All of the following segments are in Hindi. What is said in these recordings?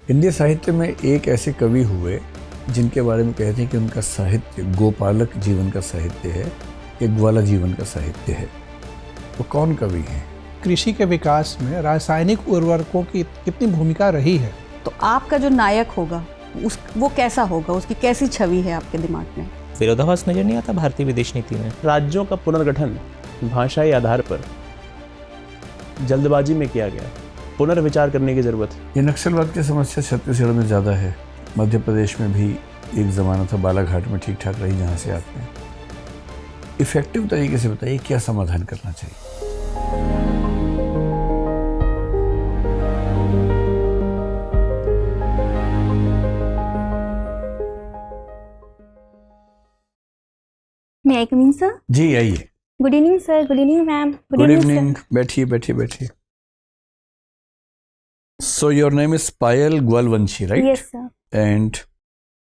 हिंदी साहित्य में एक ऐसे कवि हुए जिनके बारे में कहते हैं कि उनका साहित्य गोपालक जीवन का साहित्य है, एक ग्वाला जीवन का साहित्य है। वो कौन कवि हैं? कृषि के विकास में रासायनिक उर्वरकों की कितनी भूमिका रही है। तो आपका जो नायक होगा वो कैसा होगा, उसकी कैसी छवि है आपके दिमाग में? विरोधाभास नजर नहीं आता भारतीय विदेश नीति में? राज्यों का पुनर्गठन भाषाई आधार पर जल्दबाजी में किया गया, पुनर्विचार करने की जरूरत है। ये नक्सलवाद की समस्या छत्तीसगढ़ में ज़्यादा है। मध्य प्रदेश में भी एक ज़माना था, बालाघाट में ठीक ठाक रही जहाँ से आते हैं। इफेक्टिव तरीके से बताइए क्या समाधान करना चाहिए? May I come in, sir? जी आइए। Good evening, sir. Good evening, ma'am. Good evening. बैठिए बैठिए बैठिए। So your name is Payal Gwalvanshi, right? Yes, sir. And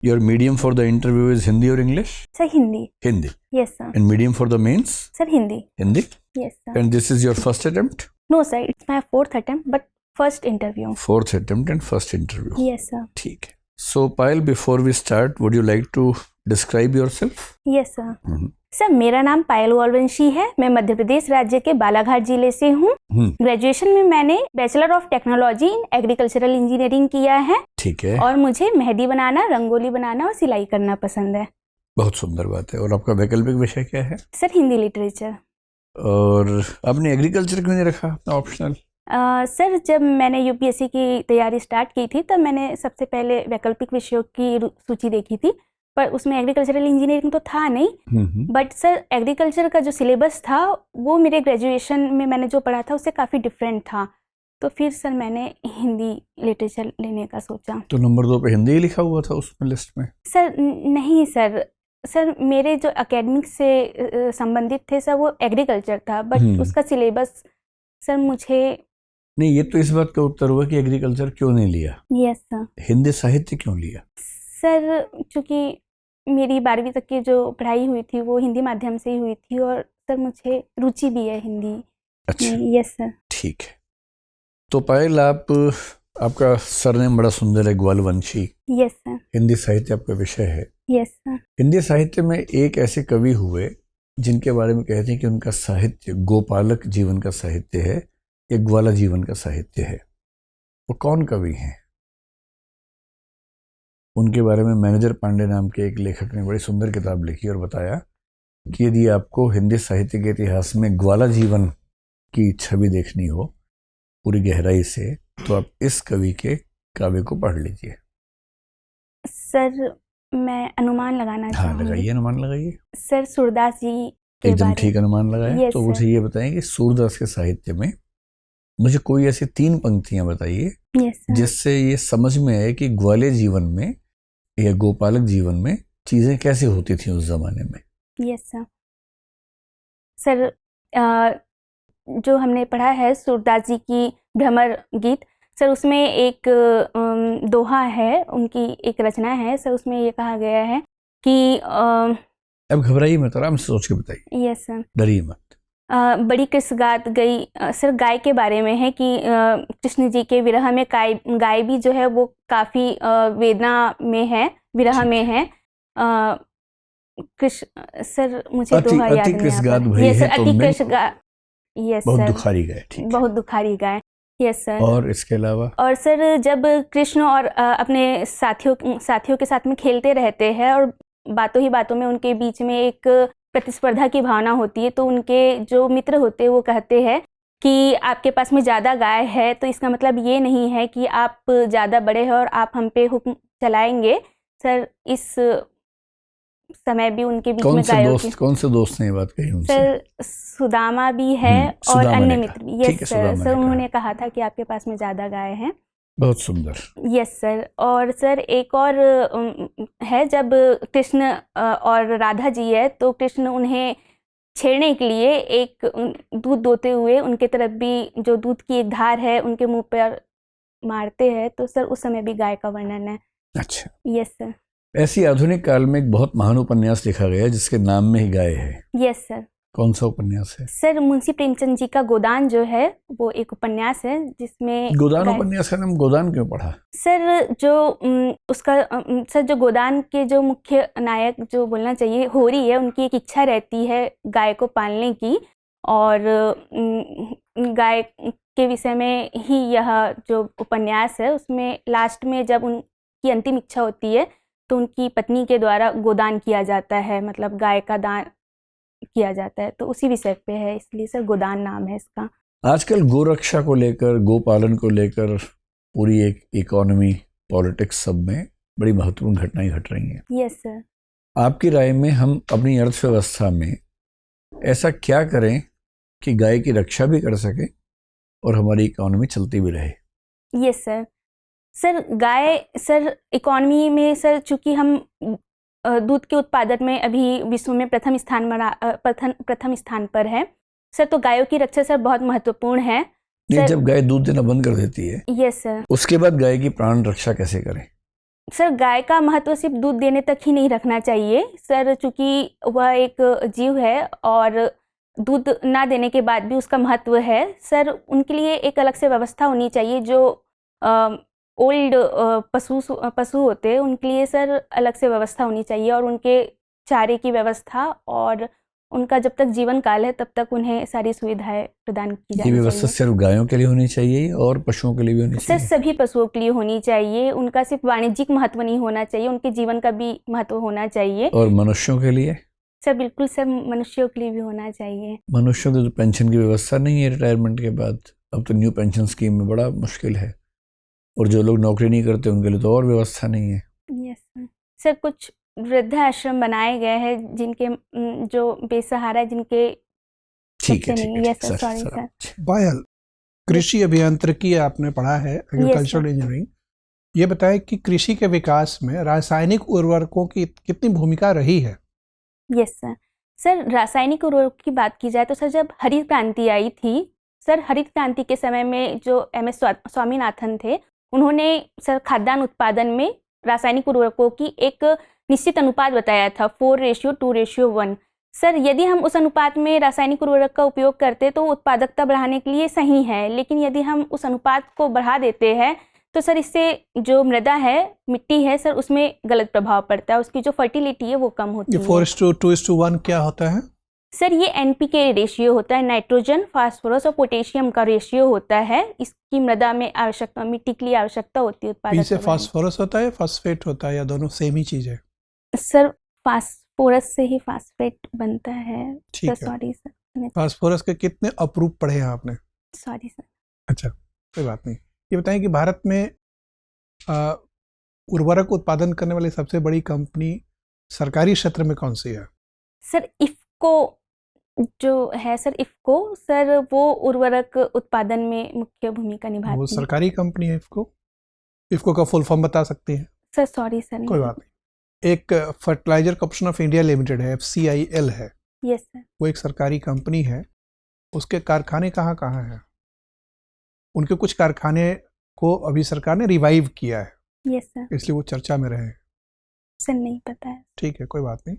your medium for the interview is Hindi or English? Sir, Hindi. Hindi. Yes, sir. And medium for the mains? Sir, Hindi. Hindi. Yes, sir. And this is your first attempt? No, sir. It's my fourth attempt, but first interview. Fourth attempt and first interview. Yes, sir. ठीक है। So Payal, before we start, would you like to describe yourself? Yes, sir. Sir, मेरा नाम पायल गोलवंशी है। मैं मध्य प्रदेश राज्य के बालाघाट जिले से हूँ। ग्रेजुएशन में मैंने bachelor of technology in agricultural engineering किया है। ठीक है। और मुझे मेहंदी बनाना, रंगोली बनाना और सिलाई करना पसंद है। बहुत सुंदर बात है। और आपका वैकल्पिक विषय क्या है? Sir, Hindi literature. और आपने एग्रीकल्चर क्यों नहीं रखा अपना ऑप्शनल? सर, जब मैंने यूपीएससी की तैयारी स्टार्ट की थी तब मैंने सबसे पहले वैकल्पिक विषयों की सूची देखी थी, पर उसमें एग्रीकल्चरल इंजीनियरिंग तो था नहीं। बट सर, एग्रीकल्चर का जो सिलेबस था वो मेरे ग्रेजुएशन में मैंने जो पढ़ा था उससे काफ़ी डिफरेंट था। तो फिर सर मैंने हिंदी लिटरेचर लेने का सोचा। तो नंबर 2 पे हिंदी ही लिखा हुआ था उसमें लिस्ट में? सर नहीं सर, मेरे जो एकेडमिक से संबंधित थे सर वो एग्रीकल्चर था, बट उसका सिलेबस सर मुझे नहीं। ये तो इस बात का उत्तर हुआ कि एग्रीकल्चर क्यों नहीं लिया। Yes sir. हिंदी साहित्य क्यों लिया? सर, चूँकि मेरी 12वीं तक की जो पढ़ाई हुई थी वो हिंदी माध्यम से ही हुई थी, और सर मुझे रुचि भी है हिंदी। अच्छा। Yes sir. ठीक है। तो पायल, आपका सरनेम बड़ा सुंदर है, ग्वालवंशी। Yes sir. हिंदी साहित्य आपका विषय है। Yes sir. हिंदी साहित्य में एक ऐसे कवि हुए जिनके बारे में कहते हैं कि उनका साहित्य गोपालक जीवन का साहित्य है, एक ग्वाला जीवन का साहित्य है। वो कौन कवि हैं? उनके बारे में मैनेजर पांडे नाम के एक लेखक ने बड़ी सुंदर किताब लिखी और बताया कि यदि आपको हिंदी साहित्य के इतिहास में ग्वाला जीवन की छवि देखनी हो पूरी गहराई से, तो आप इस कवि के काव्य को पढ़ लीजिए। सर, मैं अनुमान लगाना चाहूँगी। लगाइए, अनुमान लगाइए। सर, सूरदास जी के एकदम बारे। ठीक अनुमान लगाया। तो मुझे ये बताएं कि सूरदास के साहित्य में मुझे कोई ऐसी 3 पंक्तियां बताइए जिससे ये समझ में आए कि ग्वाले जीवन में या गोपालक जीवन में चीजें कैसे होती थी उस जमाने में। Yes sir. सर, जो हमने पढ़ा है सूरदास जी की भ्रमर गीत, सर उसमें एक दोहा है, उनकी एक रचना है सर। उसमें ये कहा गया है कि अब घबराइए मत, आराम से सोच के बताइए। Yes sir. डरिए मत। बड़ी किस गात गई, सर गाय के बारे में है कि कृष्ण जी के विरह में गाय भी जो है वो काफ़ी वेदना में है, विरह में है। कृष्ण, सर मुझे दोहा याद नहीं आ रहा। यस सर, अति कृष्ण गाय। यस बहुत सर। दुखारी गाय। ठीक, बहुत दुखारी गाय। Yes sir. और इसके अलावा? और सर, जब कृष्ण और अपने साथियों के साथ में खेलते रहते हैं और बातों ही बातों में उनके बीच में एक प्रतिस्पर्धा की भावना होती है, तो उनके जो मित्र होते हैं वो कहते हैं कि आपके पास में ज़्यादा गाय है तो इसका मतलब ये नहीं है कि आप ज़्यादा बड़े हैं और आप हम पे हुक्म चलाएंगे। सर, इस समय भी उनके बीच में गायों की। कौन से दोस्त ने ये बात कही उनसे? सर, सुदामा भी है और अन्य मित्र भी। Yes sir. सर, उन्होंने कहा था कि आपके पास में ज़्यादा गाय हैं। बहुत सुंदर। Yes sir. और सर एक और है, जब कृष्ण और राधा जी है तो कृष्ण उन्हें छेड़ने के लिए एक दूध दोते हुए उनके तरफ भी जो दूध की एक धार है उनके मुंह पर मारते हैं, तो सर उस समय भी गाय का वर्णन है। अच्छा। Yes sir. ऐसी आधुनिक काल में एक बहुत महान उपन्यास लिखा गया जिसके नाम में ही गाय है। Yes sir. कौन सा उपन्यास है? सर मुंशी प्रेमचंद जी का गोदान जो है वो एक उपन्यास है जिसमें गोदान उपन्यास का नाम गोदान क्यों पढ़ा? सर जो सर जो गोदान के जो मुख्य नायक जो बोलना चाहिए होरी है, उनकी एक इच्छा रहती है गाय को पालने की, और गाय के विषय में ही यह जो उपन्यास है उसमें लास्ट में जब उनकी अंतिम इच्छा होती है तो उनकी पत्नी के द्वारा गोदान किया जाता है, मतलब गाय का दान किया जाता है, तो उसी विषय पे है, इसलिए सर गोदान नाम है इसका। आजकल गोरक्षा को लेकर, गोपालन को लेकर पूरी एक इकोनॉमी, पॉलिटिक्स सब में बड़ी महत्वपूर्ण घटनाएं घट रही हैं। Yes sir. आपकी राय में हम अपनी अर्थव्यवस्था में ऐसा क्या करें कि गाय की रक्षा भी कर सके और हमारी इकोनॉमी चलती भी रहे? Yes sir. सर गाय सर इकोनॉमी में सर चूँकि हम दूध के उत्पादन में अभी विश्व में प्रथम स्थान पर है सर, तो गायों की रक्षा सर बहुत महत्वपूर्ण है। नहीं, जब गाय दूध देना बंद कर देती है, यस सर, उसके बाद गाय की प्राण रक्षा कैसे करें? सर गाय का महत्व सिर्फ दूध देने तक ही नहीं रखना चाहिए सर, चूँकि वह एक जीव है और दूध ना देने के बाद भी उसका महत्व है सर। उनके लिए एक अलग से व्यवस्था होनी चाहिए। जो ओल्ड पशु होते हैं उनके लिए सर अलग से व्यवस्था होनी चाहिए, और उनके चारे की व्यवस्था, और उनका जब तक जीवन काल है तब तक उन्हें सारी सुविधाएं प्रदान की जानी ये व्यवस्था चाहिए। सिर्फ गायों के लिए होनी चाहिए और पशुओं के लिए भी होनी सर चाहिए? सभी पशुओं के लिए होनी चाहिए। उनका सिर्फ वाणिज्यिक महत्व नहीं होना चाहिए, उनके जीवन का भी महत्व होना चाहिए। और मनुष्यों के लिए? सर बिल्कुल सर, मनुष्यों के लिए भी होना चाहिए। मनुष्यों की तो पेंशन की व्यवस्था नहीं है रिटायरमेंट के बाद। अब तो न्यू पेंशन स्कीम में बड़ा मुश्किल है, और जो लोग नौकरी नहीं करते उनके लिए तो और व्यवस्था नहीं है। Yes sir. सर कुछ वृद्धाश्रम बनाए गए हैं जिनके जो बेसहारा, जिनके ठीक है, बच्चे ठीक नहीं। है, यस सर, सॉरी सर। पायल, कृषि अभियांत्रिकी आपने पढ़ा है, एग्रीकल्चरल इंजीनियरिंग। ये बताएं कि कृषि के विकास में रासायनिक उर्वरकों की कितनी भूमिका रही है? Yes sir. सर रासायनिक उर्वरक की बात की जाए तो सर जब हरित क्रांति आई थी सर, हरित क्रांति के समय में जो MS स्वामीनाथन थे, उन्होंने सर खाद्यान्न उत्पादन में रासायनिक उर्वरकों की एक निश्चित अनुपात बताया था, 4:2:1। सर यदि हम उस अनुपात में रासायनिक उर्वरक का उपयोग करते तो उत्पादकता बढ़ाने के लिए सही है, लेकिन यदि हम उस अनुपात को बढ़ा देते हैं तो सर इससे जो मृदा है, मिट्टी है सर, उसमें गलत प्रभाव पड़ता है, उसकी जो फर्टिलिटी है वो कम होती ये है। 4:2:1 क्या होता है? सर ये NPK रेशियो होता है, नाइट्रोजन, फास्फोरस और पोटेशियम का रेशियो होता है। इसकी मृदा में आवश्यकता, मिट्टी के लिए आवश्यकता होती है उत्पादकता पी से बढ़ाने। फास्फोरस होता है, फॉस्फेट होता है, या दोनों सेम ही चीज है? सर फास्फोरस से ही फास्फेट बनता है। ठीक है। सॉरी सर, फास्फोरस के कितने अप्रूव पढ़े हैं आपने? Sorry sir. अच्छा, कोई बात नहीं। ये बताएं कि भारत में उर्वरक उत्पादन करने वाली सबसे बड़ी कंपनी सरकारी क्षेत्र में कौन सी है? सर इफ्को जो है सर, इफ्को सर वो उर्वरक उत्पादन में मुख्य भूमिका वो निभाती है। सरकारी कंपनी है इफ्को? इफ्को का फुल फॉर्म बता सकती हैं? सर सॉरी सर, कोई बात नहीं। एक fertilizer corporation of India limited है, FCIL है, यस सर। वो एक सरकारी कंपनी है। उसके कारखाने कहाँ कहाँ हैं? उनके कुछ कारखाने को अभी सरकार ने रिवाइव किया है, यस सर। इसलिए वो चर्चा में रहे। सर नहीं पता है। ठीक है, कोई बात नहीं।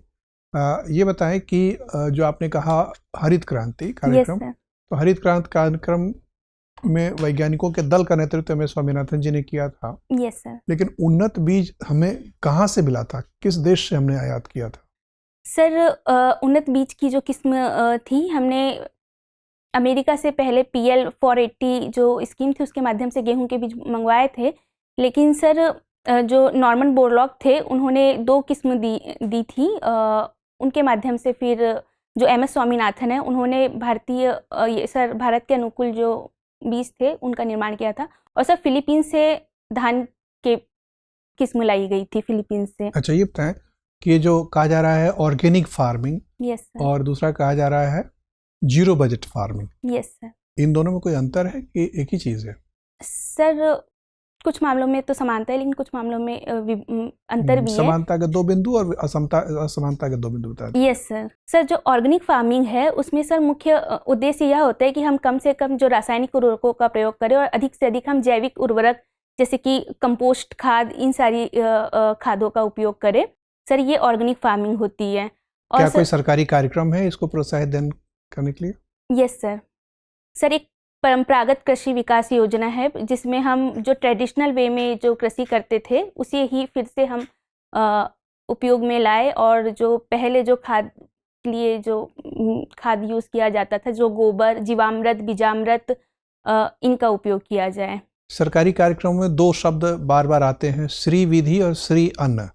ये बताएं कि जो आपने कहा हरित क्रांति यस कार्यक्रम, सर। तो हरित क्रांति कार्यक्रम में वैज्ञानिकों के दल का नेतृत्व MS स्वामीनाथन जी ने किया था, यस सर। लेकिन उन्नत बीज हमें कहाँ से मिला था? किस देश से हमने आयात किया था? सर उन्नत बीज की जो किस्म थी, हमने अमेरिका से पहले PL 480 जो स्कीम थी उसके माध्यम से गेहूं के बीज मंगवाए थे, लेकिन सर जो नॉर्मन बोरलॉग थे उन्होंने 2 किस्म दी थी। उनके माध्यम से फिर जो MS स्वामीनाथन है उन्होंने भारत के अनुकूल जो बीज थे उनका निर्माण किया था। और सर फिलीपींस से धान के किस्म लाई गई थी, फिलीपींस से। अच्छा, ये बताएं कि ये जो कहा जा रहा है ऑर्गेनिक फार्मिंग, यस सर। और दूसरा कहा जा रहा है zero budget farming, yes sir. इन दोनों में कोई अंतर है कि एक ही चीज़ है? सर कुछ मामलों में तो समानता है, लेकिन कुछ मामलों में अंतर भी है। समानता के 2 बिंदु और असमानता के 2 बिंदु बता दें। Yes sir. सर जो ऑर्गेनिक फार्मिंग है उसमें सर मुख्य उद्देश्य यह होता है कि हम कम से कम जो रासायनिक उर्वरकों का प्रयोग करें और अधिक से अधिक हम जैविक उर्वरक जैसे कि कंपोस्ट खाद, इन सारी खादों का उपयोग करें। सर ये ऑर्गेनिक फार्मिंग होती है। और क्या कोई सरकारी कार्यक्रम है इसको प्रोत्साहित करने के लिए? Yes sir. सर एक परंपरागत कृषि विकास योजना है जिसमें हम जो ट्रेडिशनल वे में जो कृषि करते थे उसे ही फिर से हम उपयोग में लाए, और जो पहले जो खाद के लिए जो खाद यूज़ किया जाता था, जो गोबर, जीवामृत, बीजामृत, इनका उपयोग किया जाए। सरकारी कार्यक्रमों में 2 शब्द बार बार आते हैं, श्री विधि और श्री अन्न।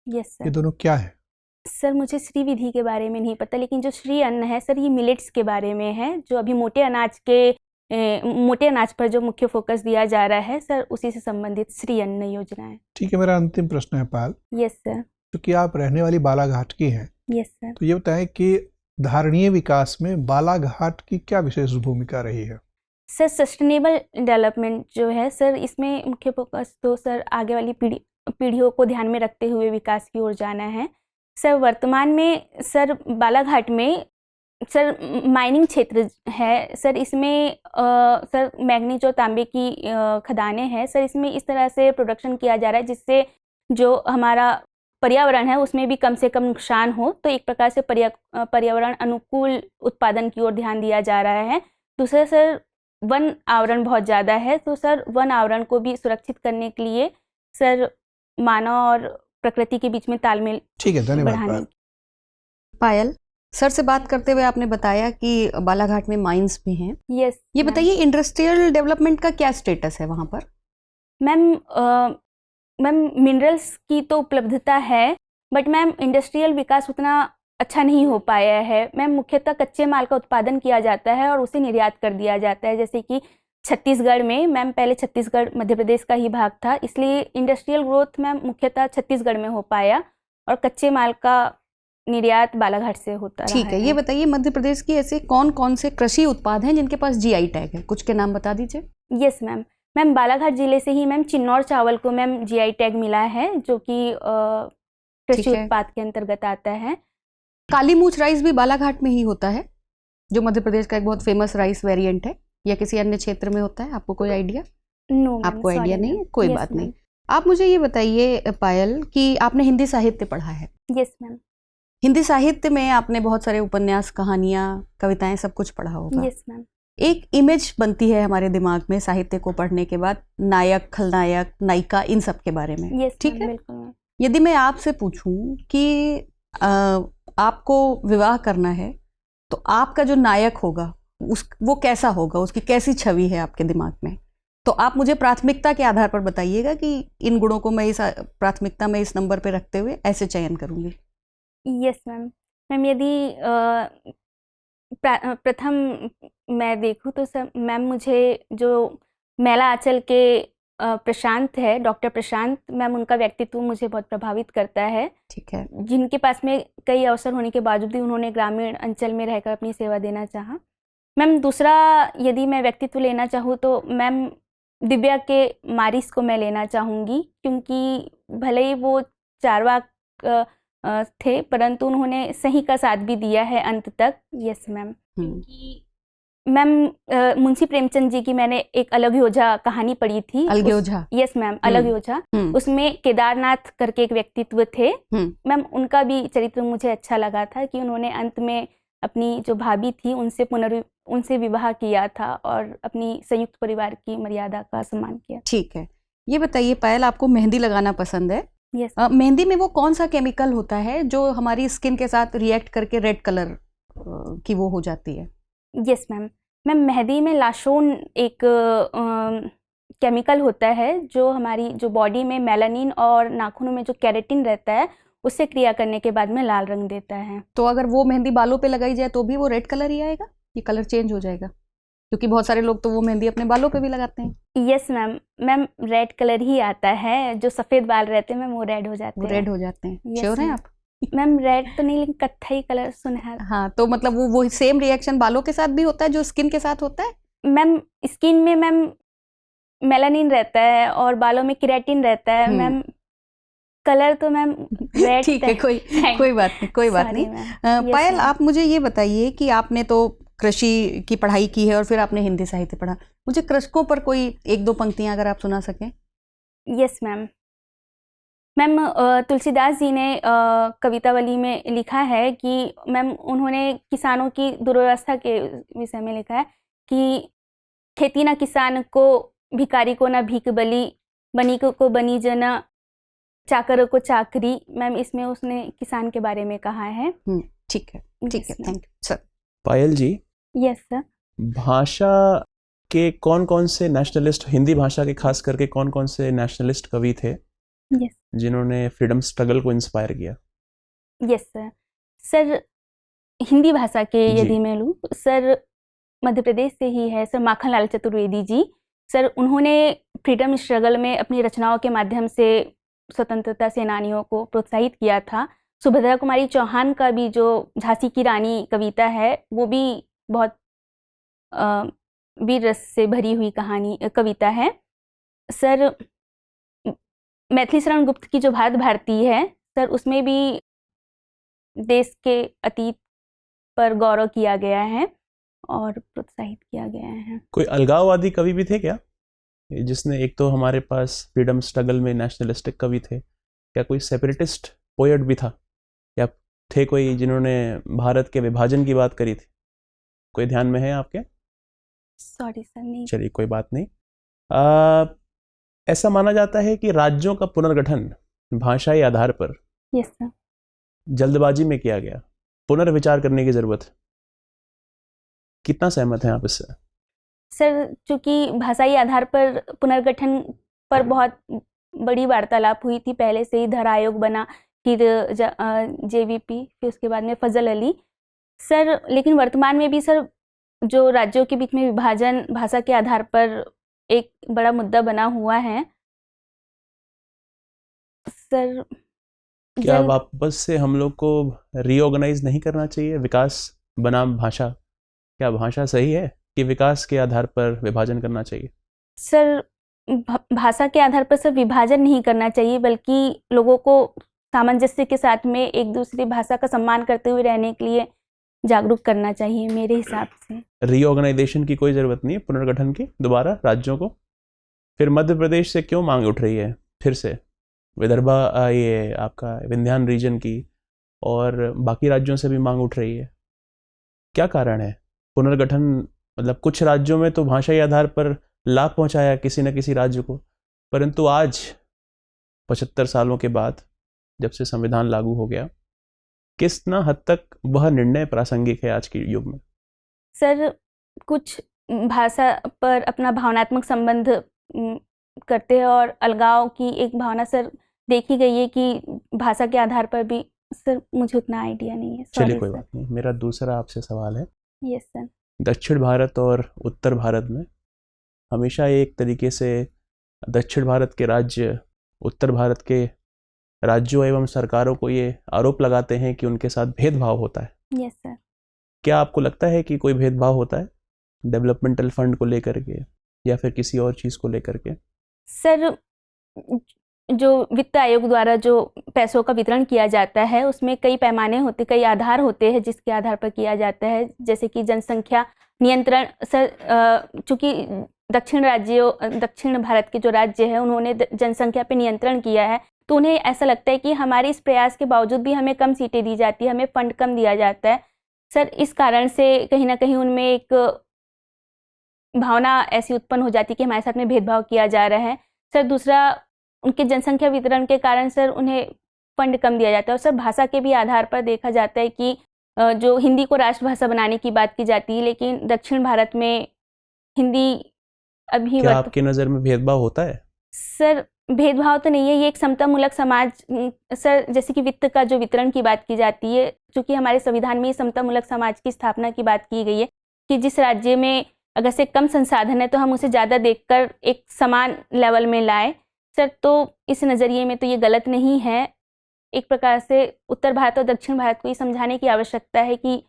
यस ये सर। दोनों क्या है? सर मुझे श्री विधि के बारे में नहीं पता, लेकिन जो श्री अन्न है सर, ये मिलेट्स के बारे में है, जो अभी मोटे अनाज पर जो मुख्य फोकस दिया जा रहा है सर, उसी से संबंधित श्री अन्न योजना है। ठीक है, मेरा अंतिम प्रश्न है पायल, यस सर। क्योंकि आप रहने वाली बालाघाट की हैं, यस सर। तो ये बताएं कि धारणीय विकास में बालाघाट की क्या विशेष भूमिका रही है? सर सस्टेनेबल डेवलपमेंट जो है सर, इसमें मुख्य फोकस तो सर आगे वाली पीढ़ियों को ध्यान में रखते हुए विकास की ओर जाना है। सर वर्तमान में सर बालाघाट में सर माइनिंग क्षेत्र है सर, इसमें सर मैग्नीज और तांबे की खदानें हैं सर। इसमें इस तरह से प्रोडक्शन किया जा रहा है जिससे जो हमारा पर्यावरण है उसमें भी कम से कम नुकसान हो, तो एक प्रकार से पर्यावरण अनुकूल उत्पादन की ओर ध्यान दिया जा रहा है। दूसरा सर वन आवरण बहुत ज़्यादा है, तो सर वन आवरण को भी सुरक्षित करने के लिए सर मानव और प्रकृति के बीच में तालमेल ठीक है, धन्यवाद बढ़ाने। पायल। पायल, सर से बात करते हुए आपने बताया कि बालाघाट में माइंस भी हैं। यस। ये बताइए इंडस्ट्रियल डेवलपमेंट का क्या स्टेटस है वहाँ पर? मैम मिनरल्स की तो उपलब्धता है, बट मैम इंडस्ट्रियल विकास उतना अच्छा नहीं हो पाया है। मैम मुख्यतः कच्चे माल का उत्पादन किया जाता है और उसे निर्यात कर दिया जाता है, जैसे कि छत्तीसगढ़ में, मैम पहले छत्तीसगढ़ मध्य प्रदेश का ही भाग था, इसलिए इंडस्ट्रियल ग्रोथ मैम मुख्यतः छत्तीसगढ़ में हो पाया और कच्चे माल का निर्यात बालाघाट से होता रहा ठीक है, ये बताइए मध्य प्रदेश की ऐसे कौन कौन से कृषि उत्पाद हैं जिनके पास जीआई टैग है? कुछ के नाम बता दीजिए। Yes ma'am. मैम बालाघाट जिले से ही मैम चिन्नौर चावल को मैम जीआई टैग मिला है, जो कि कृषि ठीक है। उत्पाद के अंतर्गत आता है। काली मूछ राइस भी बालाघाट में ही होता है, जो मध्य प्रदेश का एक बहुत फेमस राइस वेरिएंट है, या किसी अन्य क्षेत्र में होता है? आपको कोई आइडिया? नो मैम, आपको आइडिया sorry नहीं है? मैम। कोई Yes, बात मैम। नहीं। आप मुझे ये बताइए पायल कि आपने हिंदी साहित्य पढ़ा है। Yes ma'am. हिंदी साहित्य में आपने बहुत सारे उपन्यास, कहानियां, कविताएं सब कुछ पढ़ा होगा। Yes ma'am. एक इमेज बनती है हमारे दिमाग में साहित्य को पढ़ने के बाद, नायक, खलनायक, नायिका, इन सब के बारे में। यस ठीक मैम, है। बिल्कुल मैम। यदि मैं आपसे पूछूं कि आपको विवाह करना है, तो आपका जो नायक होगा वो कैसा होगा, उसकी कैसी छवि है आपके दिमाग में? तो आप मुझे प्राथमिकता के आधार पर बताइएगा कि इन गुणों को मैं इस प्राथमिकता में इस नंबर पे रखते हुए ऐसे चयन करूंगी। Yes ma'am. मैम यदि प्रथम मैं देखूँ तो सर मैम मुझे जो मैला आंचल के प्रशांत है, डॉक्टर प्रशांत मैम, उनका व्यक्तित्व मुझे बहुत प्रभावित करता है। ठीक है। जिनके पास में कई अवसर होने के बावजूद भी उन्होंने ग्रामीण अंचल में रहकर अपनी सेवा देना चाहा। मैम दूसरा यदि मैं व्यक्तित्व लेना चाहूँ तो मैम दिव्या के मारिस को मैं लेना चाहूँगी, क्योंकि भले ही वो चारवाक थे परंतु उन्होंने सही का साथ भी दिया है अंत तक। Yes ma'am. Ma'am Munshi Premchand ji की मैंने एक अलग योजा कहानी पढ़ी थी। अलग योजा? यस मैम, अलग योजा। उसमें केदारनाथ करके एक व्यक्तित्व थे मैम, उनका भी चरित्र मुझे अच्छा लगा था कि उन्होंने अंत में अपनी जो भाभी थी उनसे विवाह किया था और अपनी संयुक्त परिवार की मर्यादा का सम्मान किया। ठीक है, ये बताइए पायल, आपको मेहंदी लगाना पसंद है? यस। मेहंदी में वो कौन सा केमिकल होता है जो हमारी स्किन के साथ रिएक्ट करके रेड कलर की वो हो जाती है? Yes ma'am. मैम मेहंदी में लाशोन एक केमिकल होता है जो हमारी जो बॉडी में मेलानिन और नाखूनों में जो केराटिन रहता है उससे क्रिया करने के बाद में लाल रंग देता है। तो अगर वो मेहंदी बालों पे लगाई जाए तो भी वो रेड कलर ही आएगा, ये कलर चेंज हो जाएगा? क्योंकि बहुत सारे लोग तो वो मेहंदी अपने बालों पे भी लगाते हैं। Yes ma'am. Ma'am red colour ही आता है, जो सफ़ेद बाल रहते हैं मैम वो रेड हो जाते हैं। वो रेड हो जाते हैं। Yes, श्योर हैं मैम। आप? मैम रेड तो नहीं, लेकिन कत्थई कलर सुनहरा। हाँ, तो मतलब वो सेम रिएक्शन बालों के साथ भी होता है जो स्किन के साथ होता है? मैम स्किन में मैम मेलानिन रहता है और बालों में केराटिन रहता है मैम, कलर तो मैम रेड। ठीक है, कोई बात नहीं। पायल, आप मुझे ये बताइए कि आपने तो कृषि की पढ़ाई की है और फिर आपने हिंदी साहित्य पढ़ा, मुझे कृषकों पर कोई एक दो पंक्तियां अगर आप सुना सकें। Yes ma'am. Ma'am Tulsidas ji ने कवितावली में लिखा है कि मैम उन्होंने किसानों की दुर्व्यवस्था के विषय में लिखा है कि खेती ना किसान को, भिखारी को ना भीख बली, बनी को बनी जना, चाकर को चाकरी। मैम इसमें उसने किसान के बारे में कहा है। ठीक है, ठीक है, thank you sir. Payal ji, yes sir. भाषा के कौन कौन से नेशनलिस्ट, हिंदी भाषा के खास करके कौन कौन से नेशनलिस्ट कवि थे यस जिन्होंने फ्रीडम स्ट्रगल को इंस्पायर किया? Yes sir. सर हिंदी भाषा के जी। यदि मैं लूँ, सर मध्य प्रदेश से ही है सर माखनलाल चतुर्वेदी जी। सर उन्होंने फ्रीडम स्ट्रगल में अपनी रचनाओं के माध्यम से स्वतंत्रता सेनानियों को प्रोत्साहित किया था। सुभद्रा कुमारी चौहान का भी जो झांसी की रानी कविता है वो भी बहुत वीर रस से भरी हुई कविता है। सर मैथिली शरण गुप्त की जो भारत भारती है सर, उसमें भी देश के अतीत पर गौरव किया गया है और प्रोत्साहित किया गया है। कोई अलगाववादी कवि भी थे क्या, जिसने, एक तो हमारे पास फ्रीडम स्ट्रगल में नेशनलिस्टिक कवि थे, क्या कोई सेपरेटिस्ट पोएट भी था, या थे कोई जिन्होंने भारत के विभाजन की बात करी थी? कोई ध्यान में है आपके? सॉरी सर, नहीं। चलिए कोई बात नहीं। ऐसा माना जाता है कि राज्यों का पुनर्गठन भाषाई आधार पर यस सर। जल्दबाजी में किया गया, पुनर्विचार करने की जरूरत है। कितना सहमत हैं आप इससे? सर चूंकि भाषाई आधार पर पुनर्गठन पर बहुत बड़ी वार्तालाप हुई थी, पहले से ही धरा आयोग बना, फिर जेवीपी, फिर उसके बाद में फजल अली सर। लेकिन वर्तमान में भी सर जो राज्यों के बीच में विभाजन भाषा के आधार पर एक बड़ा मुद्दा बना हुआ है सर। क्या वापस से हम लोग को रीऑर्गेनाइज नहीं करना चाहिए? विकास बनाम भाषा, क्या भाषा सही है कि विकास के आधार पर विभाजन करना चाहिए? सर भाषा के आधार पर सर विभाजन नहीं करना चाहिए, बल्कि लोगों को सामंजस्य के साथ में एक दूसरी भाषा का सम्मान करते हुए रहने के लिए जागरूक करना चाहिए मेरे हिसाब से। रीऑर्गेनाइजेशन की कोई ज़रूरत नहीं है, पुनर्गठन की, दोबारा राज्यों को। फिर मध्य प्रदेश से क्यों मांग उठ रही है फिर से? विदर्भा, ये आपका विंध्यान रीजन की, और बाकी राज्यों से भी मांग उठ रही है। क्या कारण है पुनर्गठन? मतलब कुछ राज्यों में तो भाषाई आधार पर लाभ पहुंचाया किसी न किसी राज्य को, परंतु आज 75 सालों के बाद जब से संविधान लागू हो गया, कितना हद तक वह निर्णय प्रासंगिक है आज के युग में? सर कुछ भाषा पर अपना भावनात्मक संबंध करते हैं और अलगाव की एक भावना सर देखी गई है कि भाषा के आधार पर भी। सर मुझे उतना आइडिया नहीं है। चलिए कोई बात नहीं। मेरा दूसरा आपसे सवाल है, यस सर। दक्षिण भारत और उत्तर भारत में हमेशा एक तरीके से दक्षिण भारत के राज्य उत्तर भारत के राज्यों एवं सरकारों को ये आरोप लगाते हैं कि उनके साथ भेदभाव होता है। Yes sir. क्या आपको लगता है कि कोई भेदभाव होता है डेवलपमेंटल फंड को लेकर के या फिर किसी और चीज़ को लेकर के? सर जो वित्त आयोग द्वारा जो पैसों का वितरण किया जाता है उसमें कई पैमाने होते, कई आधार होते हैं जिसके आधार पर किया जाता है, जैसे कि जनसंख्या नियंत्रण। सर चूँकि दक्षिण भारत के जो राज्य है उन्होंने जनसंख्या पे नियंत्रण किया है, तो उन्हें ऐसा लगता है कि हमारे इस प्रयास के बावजूद भी हमें कम सीटें दी जाती है, हमें फंड कम दिया जाता है। सर इस कारण से कहीं ना कहीं उनमें एक भावना ऐसी उत्पन्न हो जाती है कि हमारे साथ में भेदभाव किया जा रहा है। सर दूसरा, उनके जनसंख्या वितरण के कारण सर उन्हें फंड कम दिया जाता है। और सर भाषा के भी आधार पर देखा जाता है कि जो हिंदी को राष्ट्रभाषा बनाने की बात की जाती है, लेकिन दक्षिण भारत में हिंदी अभी क्या आपकी नज़र में भेदभाव होता है? सर भेदभाव तो नहीं है, ये एक समतामूलक समाज। सर जैसे कि वित्त का जो वितरण की बात की जाती है, चूँकि हमारे संविधान में समतामूलक समाज की स्थापना की बात की गई है कि जिस राज्य में अगर से कम संसाधन है तो हम उसे ज़्यादा देखकर एक समान लेवल में लाए। सर तो इस नज़रिए में तो ये गलत नहीं है। एक प्रकार से उत्तर भारत और दक्षिण भारत को ये समझाने की आवश्यकता है कि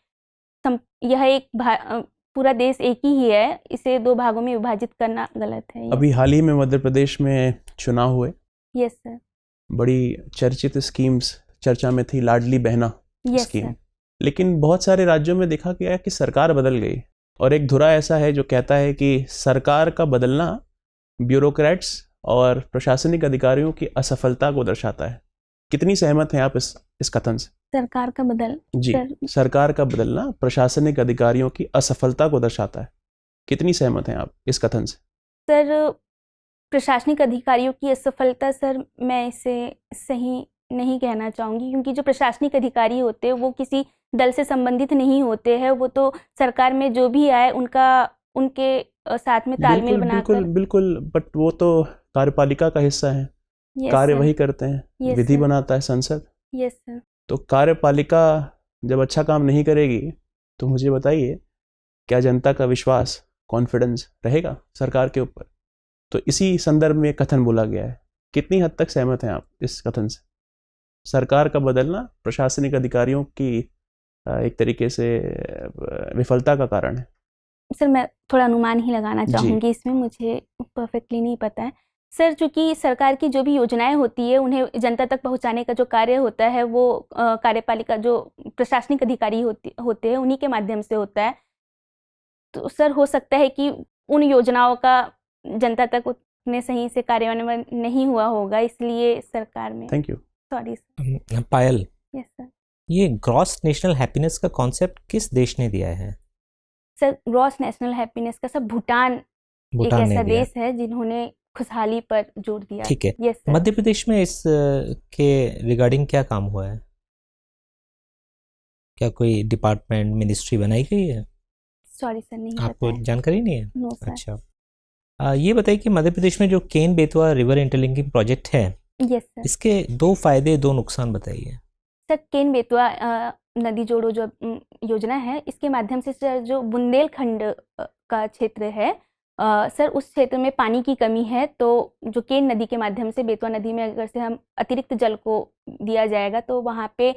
यह एक पूरा देश एक ही है, इसे दो भागों में विभाजित करना गलत है। अभी हाल ही में मध्य प्रदेश में चुनाव हुए। Yes sir. बड़ी चर्चित स्कीम्स चर्चा में थी, लाडली बहना स्कीम। सर। लेकिन बहुत सारे राज्यों में देखा गया कि सरकार बदल गई, और एक धुरा ऐसा है जो कहता है कि सरकार का बदलना ब्यूरोक्रेट्स और प्रशासनिक अधिकारियों की असफलता को दर्शाता है। कितनी सहमत हैं आप इस कथन से? सरकार का बदल जी, सर सरकार का बदलना प्रशासनिक अधिकारियों की असफलता को दर्शाता है। कितनी सहमत हैं आप इस कथन से? सर प्रशासनिक अधिकारियों की असफलता सर मैं इसे सही नहीं कहना चाहूँगी, क्योंकि जो प्रशासनिक अधिकारी होते हैं वो किसी दल से संबंधित नहीं होते हैं। वो तो सरकार में जो भी आए उनके साथ में तालमेल बिल्कुल बनाकर। बिल्कुल, बट वो तो कार्यपालिका का हिस्सा है, कार्य वही करते हैं, Yes, विधि sir. बनाता है संसद। Yes sir. तो कार्यपालिका जब अच्छा काम नहीं करेगी तो मुझे बताइए, क्या जनता का विश्वास, कॉन्फिडेंस रहेगा सरकार के ऊपर? तो इसी संदर्भ में कथन बोला गया है। कितनी हद तक सहमत हैं आप इस कथन से? सरकार का बदलना प्रशासनिक अधिकारियों की एक तरीके से विफलता का कारण है। सर मैं थोड़ा अनुमान ही लगाना जी। चाहूँगी इसमें, मुझे परफेक्टली नहीं पता है सर। चूँकि सरकार की जो भी योजनाएं होती है उन्हें जनता तक पहुंचाने का जो कार्य होता है वो कार्यपालिका जो प्रशासनिक अधिकारी होते हैं उन्हीं के माध्यम से होता है। तो सर हो सकता है कि उन योजनाओं का जनता तक उतने सही से कार्यान्वयन नहीं हुआ होगा, इसलिए सरकार में। Thank you. Sorry sir. Payal, yes sir. ये ग्रॉस नेशनल हैप्पीनेस का कॉन्सेप्ट किस देश ने दिया है? सर ग्रॉस नेशनल हैप्पीनेस का सर भूटान एक भूटान ऐसा ने दिया। देश है जिन्होंने खुशहाली पर जोर दिया। ठीक है। Yes sir. मध्य प्रदेश में इस के रिगार्डिंग क्या काम हुआ है? क्या कोई डिपार्टमेंट, मिनिस्ट्री बनाई गई है? सॉरी सर नहीं आपको पता है। जानकारी नहीं है? No sir. अच्छा। ये बताइए कि मध्य प्रदेश में जो Ken Betwa river interlinking project है, यस सर। इसके 2 फायदे 2 नुकसान बताइए। सर केन बेतवा नदी जोड़ो जो योजना है, इसके माध्यम से सर जो बुंदेलखंड का क्षेत्र है सर उस क्षेत्र में पानी की कमी है। तो जो केन नदी के माध्यम से बेतवा नदी में अगर से हम अतिरिक्त जल को दिया जाएगा तो वहाँ पे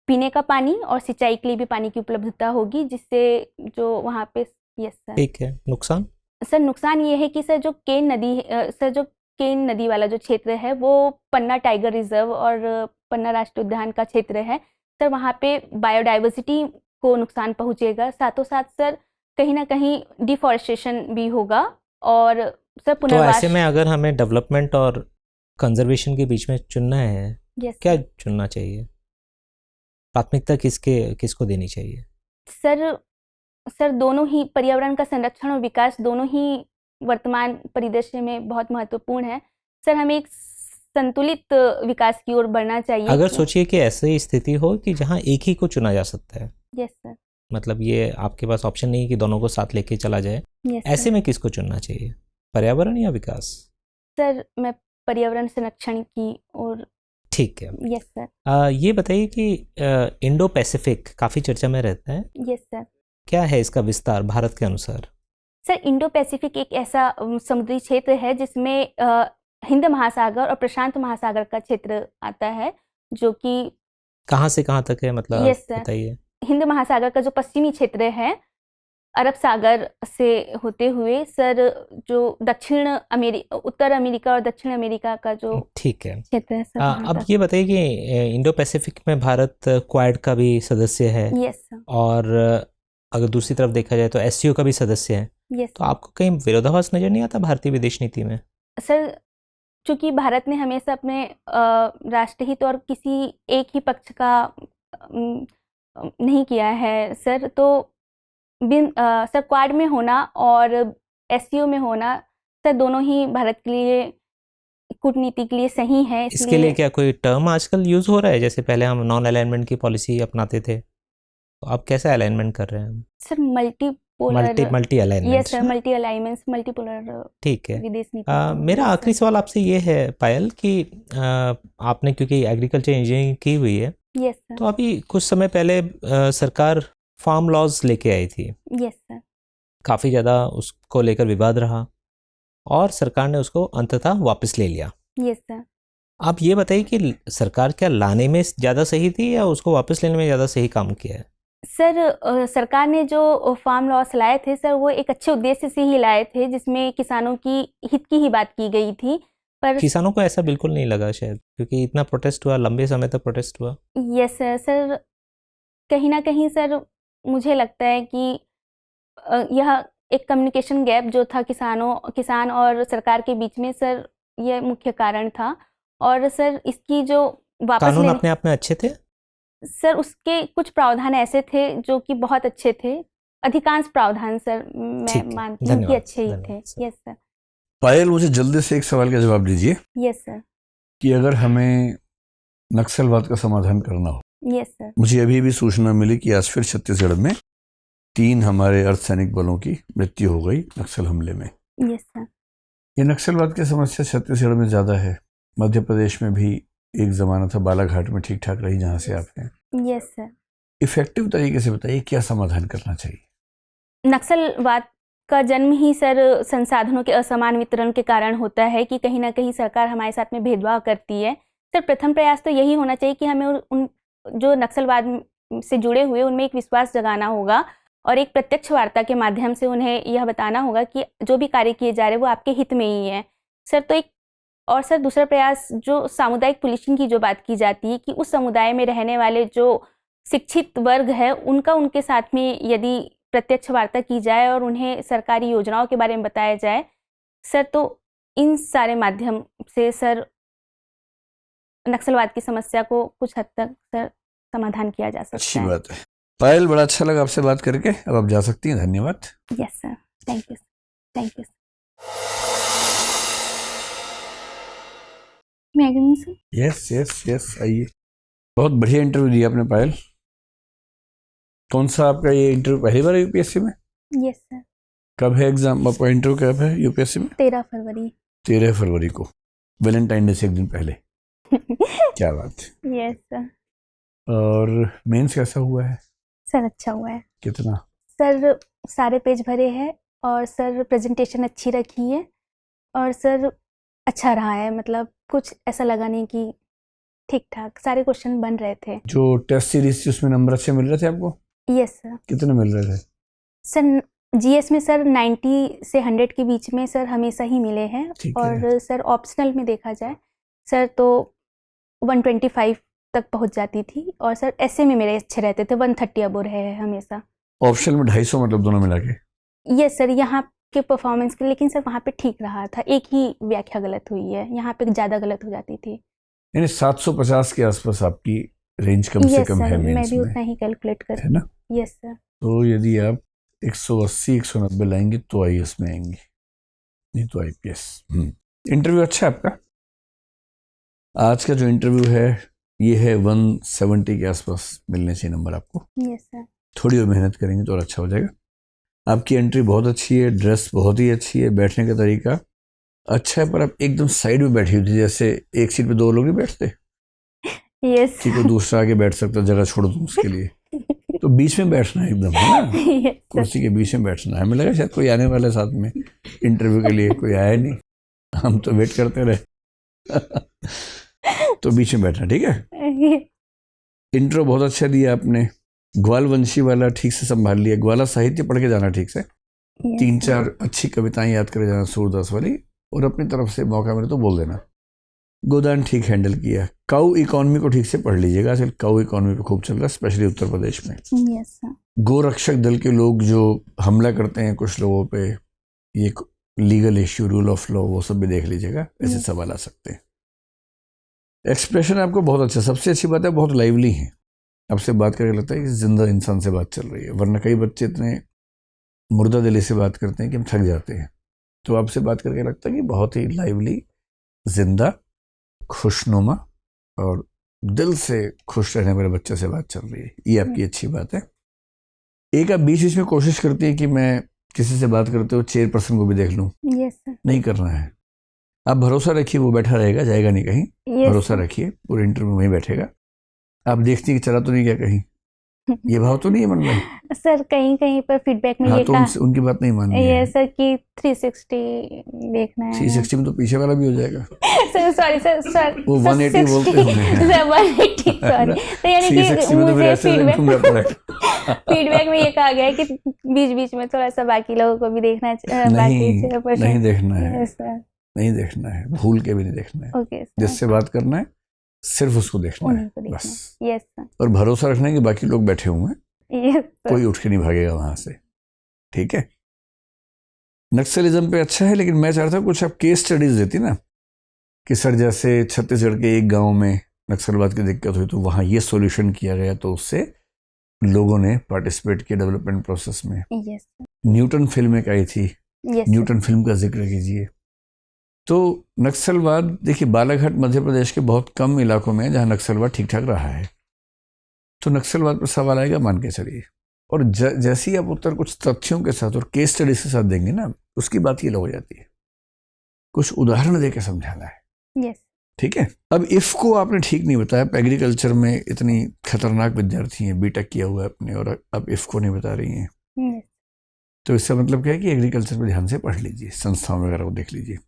पीने का पानी और सिंचाई के लिए भी पानी की उपलब्धता होगी, जिससे जो वहाँ पे। Yes sir. ठीक है। नुकसान? सर नुकसान ये है कि सर जो केन नदी सर जो केन नदी वाला जो क्षेत्र है वो पन्ना टाइगर रिजर्व और पन्ना राष्ट्रीय उद्यान का क्षेत्र है सर। वहाँ पे बायोडाइवर्सिटी को नुकसान पहुँचेगा, साथों साथ सर कहीं ना कहीं डिफॉरेस्टेशन भी होगा और सर तो पुनर्वास। ऐसे में अगर हमें डेवलपमेंट और कंजर्वेशन के बीच में चुनना है, यस क्या सर। चुनना चाहिए? प्राथमिकता किसको देनी चाहिए? सर दोनों ही, पर्यावरण का संरक्षण और विकास दोनों ही वर्तमान परिदृश्य में बहुत महत्वपूर्ण है सर। हमें एक संतुलित विकास की ओर बढ़ना चाहिए। अगर सोचिए कि ऐसी स्थिति हो कि जहां एक ही को चुना जा सकता है, यस सर। मतलब ये आपके पास ऑप्शन नहीं है कि दोनों को साथ लेके चला जाए, यस ऐसे में किसको चुनना चाहिए, पर्यावरण या विकास? सर मैं पर्यावरण संरक्षण की ओर। ठीक है। Yes sir. ये बताइए कि इंडो पैसिफिक काफ़ी चर्चा में रहता है, यस सर। क्या है इसका विस्तार भारत के अनुसार? सर इंडो पैसिफिक एक ऐसा समुद्री क्षेत्र है जिसमें हिंद महासागर और प्रशांत महासागर का क्षेत्र आता है, जो कि कहाँ से कहाँ तक है, मतलब यस सर। बताइए। हिंद महासागर का जो पश्चिमी क्षेत्र है अरब सागर से होते हुए सर जो उत्तर अमेरिका और दक्षिण अमेरिका का जो ठीक है। क्षेत्र है सर वहाँ अब तक। ये बताइए कि इंडो पैसिफिक में भारत क्वाड का भी सदस्य है, यस सर। और अगर दूसरी तरफ देखा जाए तो एससीओ का भी सदस्य है, यस तो आपको कहीं विरोधाभास नजर नहीं आता भारतीय विदेश नीति में? सर चूंकि भारत ने हमेशा अपने राष्ट्रहित और किसी एक ही पक्ष का नहीं किया है सर, तो सर क्वाड में होना और एससीओ में होना सर दोनों ही भारत के लिए कूटनीति के लिए सही है। इसके लिए क्या कोई टर्म आजकल यूज हो रहा है? जैसे पहले हम नॉन अलाइनमेंट की पॉलिसी अपनाते थे, तो अब कैसा अलाइनमेंट कर रहे हैं? Sir multi alignment. Yes sir, multi alignments, multipolar ठीक है। विदेश नीति। मेरा आखिरी सवाल आपसे ये है पायल कि आपने क्योंकि एग्रीकल्चर इंजीनियरिंग की हुई है, यस सर। तो अभी कुछ समय पहले सरकार फार्म लॉज लेके आई थी, यस सर। काफ़ी ज़्यादा उसको लेकर विवाद रहा और सरकार ने उसको अंततः वापस ले लिया। Yes sir. आप ये बताइए कि सरकार क्या लाने में ज़्यादा सही थी या उसको वापस लेने में ज़्यादा सही काम किया है? सर सरकार ने जो फार्म लॉस लाए थे सर वो एक अच्छे उद्देश्य से ही लाए थे, जिसमें किसानों की हित की ही बात की गई थी, पर किसानों को ऐसा बिल्कुल नहीं लगा शायद, क्योंकि इतना प्रोटेस्ट हुआ, लंबे समय तक प्रोटेस्ट हुआ। यस सर कहीं ना कहीं सर मुझे लगता है कि यह एक कम्युनिकेशन गैप जो था किसान और सरकार के बीच में सर ये मुख्य कारण था। और सर इसकी जो वापस कानून लेने अपने आप में अच्छे थे? सर उसके कुछ प्रावधान ऐसे थे जो कि बहुत अच्छे थे। अधिकांश प्रावधान सर मैं ठीक है, मानती हूँ कि धन्यवाद, अच्छे ही थे। धन्यवाद सर। Yes sir. पायल, मुझे जल्दी से एक सवाल का जवाब दीजिए यस सर। कि अगर हमें नक्सलवाद का समाधान करना हो, यस सर। मुझे अभी भी सूचना मिली कि आज फिर छत्तीसगढ़ में 3 हमारे अर्धसैनिक बलों की मृत्यु हो गई नक्सल हमले में। Yes sir. ये नक्सलवाद की समस्या छत्तीसगढ़ में ज़्यादा है। मध्य प्रदेश में भी एक ज़माना था, बालाघाट में ठीक ठाक रही जहाँ से आप हैं। Yes sir. इफेक्टिव तरीके से बताइए क्या समाधान करना चाहिए। नक्सलवाद का जन्म ही सर संसाधनों के असमान वितरण के कारण होता है कि कहीं ना कहीं सरकार हमारे साथ में भेदभाव करती है। सर प्रथम प्रयास तो यही होना चाहिए कि हमें उन जो नक्सलवाद से जुड़े हुए उनमें एक विश्वास जगाना होगा और एक प्रत्यक्ष वार्ता के माध्यम से उन्हें यह बताना होगा कि जो भी कार्य किए जा रहे हैं वो आपके हित में ही है सर। तो एक और सर दूसरा प्रयास जो सामुदायिक पुलिसिंग की जो बात की जाती है कि उस समुदाय में रहने वाले जो शिक्षित वर्ग है उनका उनके साथ में यदि प्रत्यक्ष वार्ता की जाए और उन्हें सरकारी योजनाओं के बारे में बताया जाए सर, तो इन सारे माध्यम से सर नक्सलवाद की समस्या को कुछ हद तक सर समाधान किया जा सकता अच्छी है। बात है पायल, बड़ा अच्छा लगा आपसे बात करके। अब आप जा सकती हैं, धन्यवाद। Yes sir, thank you, thank you. मैं आगे सर। यस यस यस, आइए। बहुत बढ़िया इंटरव्यू दिया आपने पायल। कौन सा आपका ये इंटरव्यू पहली बार यूपीएससी में? Yes sir. कब है एग्जाम आपका? इंटरव्यू कब है यूपीएससी में? 13 फरवरी। 13 फरवरी को, वैलेंटाइन डे से एक दिन पहले। क्या बात है। Yes sir. और मेंस कैसा हुआ है? सर अच्छा हुआ है कितना? सर, सारे पेज भरे हैं और सर प्रेजेंटेशन अच्छी रखी है और सर अच्छा रहा है। मतलब कुछ ऐसा लगा नहीं कि ठीक ठाक सारे क्वेश्चन बन रहे थे। जो टेस्ट सीरीज थी उसमें नंबर अच्छे मिल रहे थे आपको? Yes sir. कितने मिल रहे थे? सर जीएस में सर 90 से 100 के बीच में सर हमेशा ही मिले हैं। ठीक है। और सर ऑप्शनल में देखा जाए सर तो 125 तक पहुंच जाती थी और सर ऐसे में मेरे अच्छे रहते थे, 130 अबोव है हमेशा। ऑप्शनल में 250 मतलब दोनों मिला के? यस सर, यहाँ के परफॉर्मेंस के, लेकिन सर वहाँ पे ठीक रहा था। एक ही व्याख्या गलत हुई है, यहाँ पे ज़्यादा गलत हो जाती थी। यानी 750 के आसपास आपकी रेंज कम से यस कम है सर, मैं मेंस भी में, उतना ही कैलकुलेट कर। है ना? Yes sir. तो यदि आप 180 190 लाएंगे तो आईएएस में आएंगे, नहीं तो आईपीएस। इंटरव्यू अच्छा है आपका। आज का जो इंटरव्यू है ये है 170 के आसपास मिलने चाहिए नंबर आपको। Yes sir. थोड़ी और मेहनत करेंगे तो और अच्छा हो जाएगा। आपकी एंट्री बहुत अच्छी है, ड्रेस बहुत ही अच्छी है, बैठने का तरीका अच्छा है, पर आप एकदम साइड में बैठी हुई थी, जैसे एक सीट पे 2 लोग नहीं बैठते यस कि कोई दूसरा आगे बैठ सकता, जगह छोड़ दूं उसके लिए। तो बीच में बैठना है एकदम, है ना? Yes sir. कुर्सी के बीच में बैठना है। हमें लगा शायद कोई आने वाला है साथ में इंटरव्यू के लिए, कोई आया नहीं, हम तो वेट करते रहे। तो बीच में बैठना, ठीक है। इंट्रो बहुत अच्छा दिया आपने। ग्वाल वंशी वाला ठीक से संभाल लिया। ग्वाला साहित्य पढ़ के जाना ठीक से। 3-4 अच्छी कविताएं याद करे जाना सूरदास वाली, और अपनी तरफ से मौका मिले तो बोल देना। गोदान ठीक हैंडल किया। काऊ इकोनॉमी को ठीक से पढ़ लीजिएगा, आजकल काऊ इकोनॉमी पे खूब चल रहा है, स्पेशली उत्तर प्रदेश में। Yes sir. गोरक्षक दल के लोग जो हमला करते हैं कुछ लोगों पे, ये legal issue, rule of law, वो सब भी देख लीजिएगा, ऐसे सवाल आ सकते हैं। एक्सप्रेशन आपको बहुत अच्छा, सबसे अच्छी बात है बहुत लाइवली है। आपसे बात करके लगता है कि जिंदा इंसान से बात चल रही है, वरना कई बच्चे इतने मुर्दा दिली से बात करते हैं कि हम थक जाते हैं। तो आपसे बात करके लगता है कि बहुत ही लाइवली, जिंदा, खुशनुमा और दिल से खुश रहने वाले बच्चे से बात चल रही है। ये आपकी अच्छी बात है। एक आप बीच बीच में कोशिश करती है कि मैं किसी से बात करते हो चेयरपर्सन को भी देख लूं। Yes sir. नहीं करना है। आप भरोसा रखिए, वो बैठा रहेगा, जाएगा नहीं कहीं। भरोसा रखिए, पूरे इंटरव्यू में ही बैठेगा। आप देखती हैं कि चला तो नहीं गया कहीं, ये भाव तो नहीं है मन में? सर कहीं कहीं पर फीडबैक में हाँ, ये तो कहा उनकी बात नहीं माननी है। ये सर कि 360 देखना है। 360 में तो पीछे वाला भी हो जाएगा। सर सॉरी सर वो 180 बोलते होंगे। Sir 180 sorry. तो यानी 360 कि में तो फिर मुझे ऐसे घूमना पड़ेगा। फीडबैक में ये कहा गया है कि बीच बीच में थोड़ा सा बाकी लोगों को भी देखना नहीं देखना है, यस सर। नहीं देखना है, भूल के भी नहीं देखना है। Okay sir. जिससे बात करना है सिर्फ उसको देखना उन्हीं है, को देखना बस। है। Yes sir. और भरोसा रखना है कि बाकी लोग बैठे हुए हैं, यस सर। कोई उठ के नहीं भागेगा वहां से, ठीक है। नक्सलिज्म पे अच्छा है, लेकिन मैं चाहता हूँ कुछ आप केस स्टडीज देती ना, कि सर जैसे छत्तीसगढ़ के एक गांव में नक्सलवाद की दिक्कत हुई तो वहाँ ये सॉल्यूशन किया गया, तो उससे लोगों ने पार्टिसिपेट किया डेवलपमेंट प्रोसेस में। यस न्यूटन फिल्म एक आई थी, यस न्यूटन फिल्म का जिक्र कीजिए। तो नक्सलवाद देखिए, बालाघाट मध्य प्रदेश के बहुत कम इलाकों में जहाँ नक्सलवाद ठीक ठाक रहा है, तो नक्सलवाद पर सवाल आएगा, मान के चलिए। और जैसे ही आप उत्तर कुछ तथ्यों के साथ और केस स्टडी के साथ देंगे ना, उसकी बात ये हो जाती है। कुछ उदाहरण दे के समझाना है, यस ठीक है। अब इफ को आपने ठीक नहीं बताया, एग्रीकल्चर में इतनी खतरनाक विद्यार्थी हैं, बीटेक किया हुआ है अपने, और अब इफ को नहीं बता रही हैं, यस तो इसका मतलब क्या है कि एग्रीकल्चर पे ध्यान से पढ़ लीजिए, संस्थाओं वगैरह को देख लीजिए।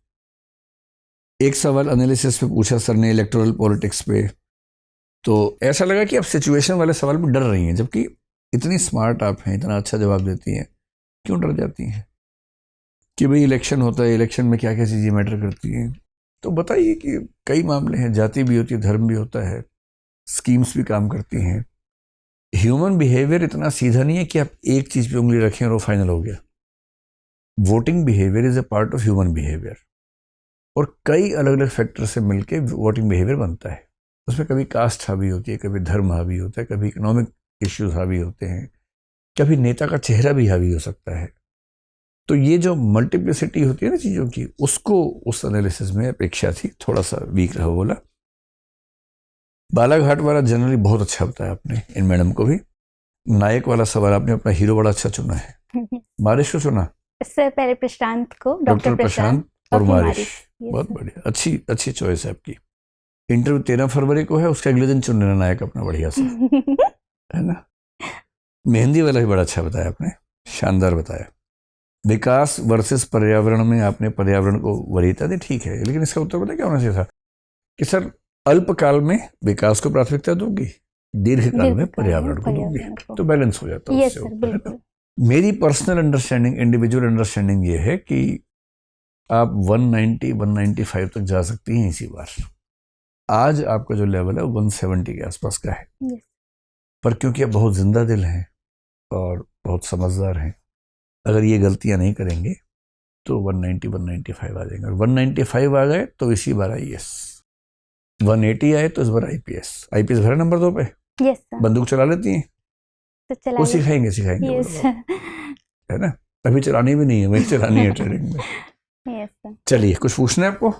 एक सवाल एनालिसिस पे पूछा सर ने, इलेक्टोरल पॉलिटिक्स पे, तो ऐसा लगा कि आप सिचुएशन वाले सवाल में डर रही हैं, जबकि इतनी स्मार्ट आप हैं, इतना अच्छा जवाब देती हैं, क्यों डर जाती हैं कि भाई इलेक्शन होता है, इलेक्शन में क्या क्या चीज़ें मैटर करती हैं। तो बताइए कि कई मामले हैं, जाति भी होती है, धर्म भी होता है, स्कीम्स भी काम करती हैं। ह्यूमन बिहेवियर इतना सीधा नहीं है कि आप एक चीज़ पे उंगली रखें और वो फाइनल हो गया। Voting behaviour is a part of human behaviour, और कई अलग अलग फैक्टर से मिलके वोटिंग बिहेवियर बनता है। उसमें कभी कास्ट हावी होती है, कभी धर्म हावी होता है, कभी इकोनॉमिक इश्यूज हावी होते हैं, कभी नेता का चेहरा भी हावी हो सकता है। तो ये जो मल्टीप्लिसिटी होती है ना चीज़ों की, उसको उस एनालिसिस में अपेक्षा थी, थोड़ा सा वीक रहा बोला। बालाघाट वाला जनरली बहुत अच्छा बताया आपने, इन मैडम को भी। नायक वाला सवाल आपने अपना हीरो बड़ा अच्छा चुना है। बारिश को चुना, सर पहले प्रशांत को, डॉक्टर प्रशांत और फिर बारिश। Yes, बहुत sir. बढ़िया, अच्छी चॉइस है आपकी। इंटरव्यू 13 फरवरी को है, उसके अगले दिन चुन लेना नायक अपना बढ़िया सा, है ना। मेहंदी वाला भी बड़ा अच्छा बताया आपने, शानदार बताया। विकास वर्सेस पर्यावरण में आपने पर्यावरण को वरीयता दी, ठीक है, लेकिन इसका उत्तर पता क्या होना चाहिए था कि सर अल्पकाल में विकास को प्राथमिकता दूंगी, दीर्घकाल में पर्यावरण को दूंगी, तो बैलेंस हो जाता है यस उससे सर, ऊपर, है ना। बिल्कुल। मेरी पर्सनल अंडरस्टैंडिंग, इंडिविजुअल अंडरस्टैंडिंग ये है कि आप 190-195 तक जा सकती हैं इसी बार। आज आपका जो लेवल है वो 170 के आसपास का है, Yes. पर क्योंकि आप बहुत जिंदा दिल हैं और बहुत समझदार हैं, अगर ये गलतियां नहीं करेंगे तो 190-195 आ जाएंगे। और 195 आ गए तो इसी बार IAS, 180 आए तो इस बार IPS भरे नंबर 2 पे। यस सर, बंदूक चला लेती हैं, तो चला वो सिखाएंगे यस बोलो, है ना। अभी चलानी भी नहीं है, वही चलानी है ट्रेनिंग में। Yes sir. चलिए, कुछ पूछना है आपको?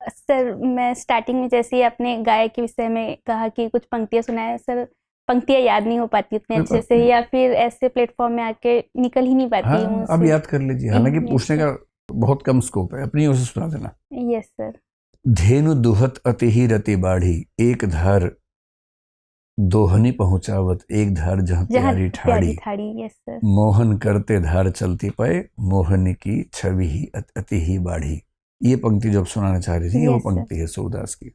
सर मैं स्टार्टिंग में जैसे ही आपने गाय के विषय में कहा कि कुछ पंक्तियां सुनाए, सर पंक्तियां याद नहीं हो पाती उतने कोई अच्छे बात से, नहीं। या फिर ऐसे प्लेटफॉर्म में आके निकल ही नहीं पाती हाँ, हूँ अब याद कर लीजिए, हालांकि Yes, पूछने का बहुत कम स्कोप है, अपनी ओर से सुना देना। Yes sir. धेनु दुहत अति ही रति बाढ़ी, एक धार दोहनी पहुंचावत, एक धार जहाँ जहाँ प्यारी प्यारी ठाड़ी, ठाड़ी, यस सर। मोहन करते धार चलती पाए, मोहन की छवि ही अति ही बाढ़ी। ये पंक्ति जो आप सुनाना चाह रही थी, ये वो Yes, sir. पंक्ति है सूरदास की।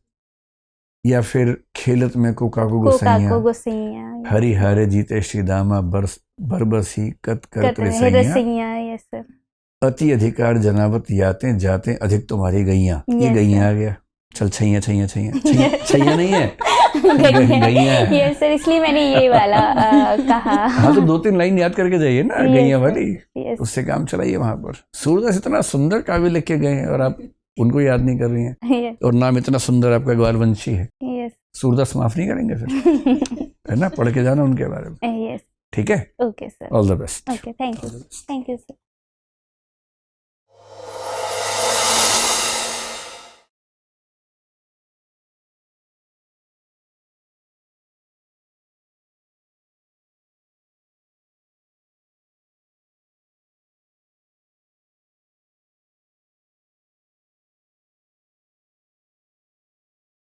या फिर खेलत में कोका को कोका गोसैया, को गोसैया, हरि हारे जीते श्री दामा, बरबस ही कत करत रसैया, रसैया, यस सर। अति अधिकार जनावत याते जाते अधिक तुम्हारी गैया। ये Yes, गैया sir. आ गया, चल छैया छैया नहीं है, गैया है। यस सर, इसलिए मैंने ये वाला कहा। हाँ, तो 2-3 लाइन याद करके जाइए ना, Yes, गैया sir. वाली, यस उससे काम चलाइए। वहां पर सूरदास इतना सुंदर काव्य लिख के गए हैं और आप उनको याद नहीं कर रही हैं, यस और नाम इतना सुंदर आपका ग्वालवंशी है। यस सूरदास माफ नहीं करेंगे फिर, है ना, पढ़ के जाना उनके बारे में, यस। ठीक है। Okay sir, all the best. Okay, thank you sir.